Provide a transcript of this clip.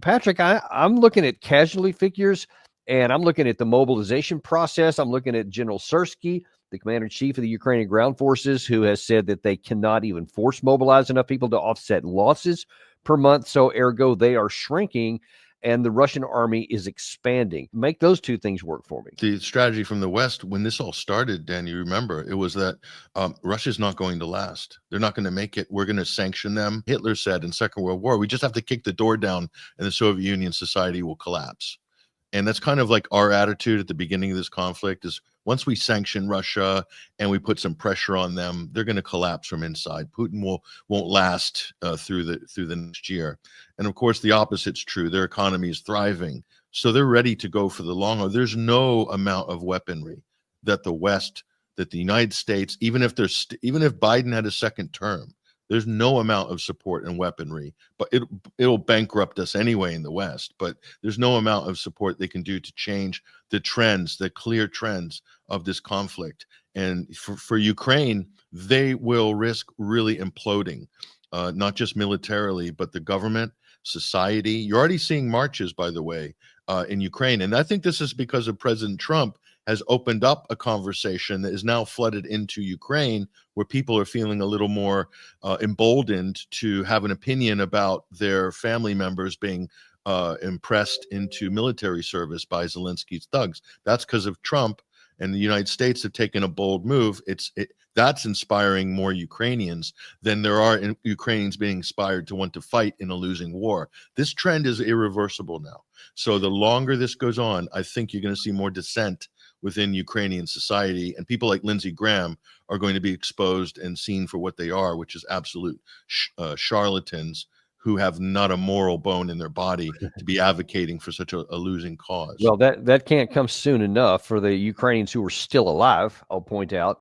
Patrick, I'm looking at casualty figures, and I'm looking at the mobilization process. I'm looking at General Sersky, the commander-in-chief of the Ukrainian ground forces, who has said that they cannot even force mobilize enough people to offset losses per month. So ergo, they are shrinking, and the Russian army is expanding. Make those two things work for me. The strategy from the West, when this all started, Dan, you remember, it was that Russia's not going to last. They're not going to make it. We're going to sanction them. Hitler said in Second World War, we just have to kick the door down and the Soviet Union society will collapse. And that's kind of like our attitude at the beginning of this conflict is once we sanction Russia and we put some pressure on them, they're going to collapse from inside. Putin won't last through the next year. And of course, the opposite's true. Their economy is thriving. So they're ready to go for the long haul. There's no amount of weaponry that the West, that the United States, even if Biden had a second term, there's no amount of support and weaponry, but it'll bankrupt us anyway in the West. But there's no amount of support they can do to change the trends, the clear trends of this conflict. And for Ukraine, they will risk really imploding, not just militarily, but the government, society. You're already seeing marches, by the way, in Ukraine. And I think this is because of President Trump has opened up a conversation that is now flooded into Ukraine, where people are feeling a little more emboldened to have an opinion about their family members being impressed into military service by Zelensky's thugs. That's because of Trump, and the United States have taken a bold move. That's inspiring more Ukrainians than there are Ukrainians being inspired to want to fight in a losing war. This trend is irreversible now. So the longer this goes on, I think you're going to see more dissent within Ukrainian society, and people like Lindsey Graham are going to be exposed and seen for what they are, which is absolute charlatans who have not a moral bone in their body to be advocating for such a losing cause. Well, that can't come soon enough for the Ukrainians who are still alive, I'll point out.